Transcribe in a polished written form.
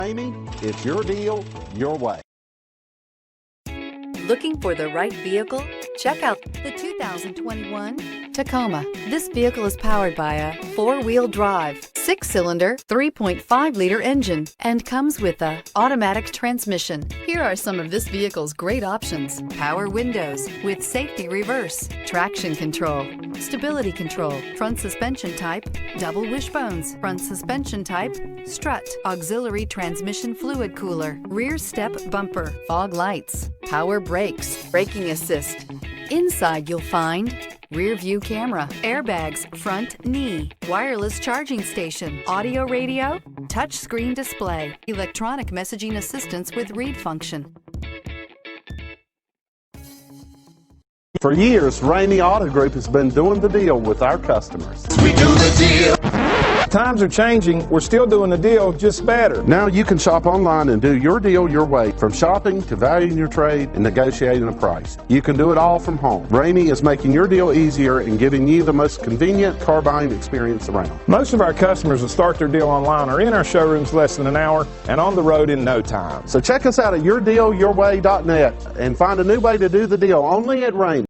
Ramey, it's your deal, your way. Looking for the right vehicle? Check out the 2021 Tacoma. This vehicle is powered by a 4-wheel drive, 6-cylinder, 3.5-liter engine, and comes with a automatic transmission. Here are some of this vehicle's great options: power windows with safety reverse, traction control, stability control, front suspension type, double wishbones, front suspension type, strut, auxiliary transmission fluid cooler, rear step bumper, fog lights, power brakes, braking assist. Inside you'll find rear view camera, airbags, front knee, wireless charging station, audio radio, touch screen display, electronic messaging assistance with read function. For years, Ramey Auto Group has been doing the deal with our customers. We do the deal. Times are changing. We're still doing the deal, just better. Now you can shop online and do your deal your way, from shopping to valuing your trade and negotiating a price. You can do it all from home. Ramey is making your deal easier and giving you the most convenient car buying experience around. Most of our customers that start their deal online are in our showrooms less than an hour and on the road in no time. So check us out at yourdealyourway.net and find a new way to do the deal only at Ramey.